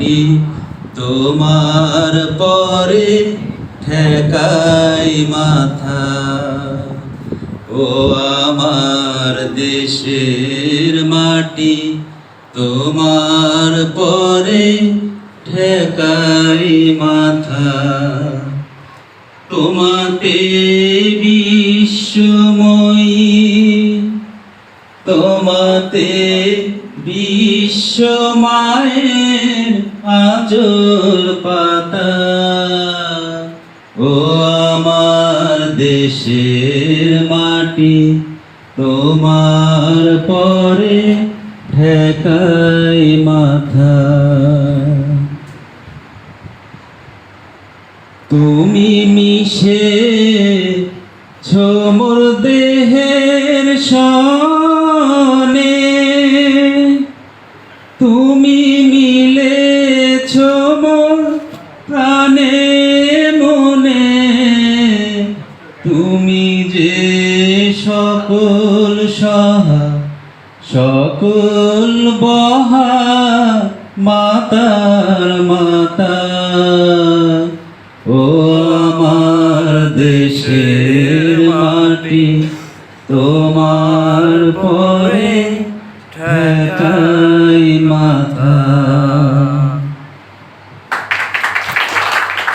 মাটি তোমার পরে ঠেকাই মাথা। ও আমার দেশের মাটি তোমার পরে ঠেকাই মাথা। তোমাতে বিশ্বময়ী, তোমাতে বিশ্বমায়ের আঁচল পাতা। ও আমার দেশের মাটি তোমার পরে ঠেকাই মাথা। তুমি মিশে মোর দেহের সনে, তুমি মিলেছ মোর প্রাণে মনে। তুমি যে সকল সহা সকল বহা মাতার মাতা। ও আমার দেশের মাটি তোমার পরে ঠেকা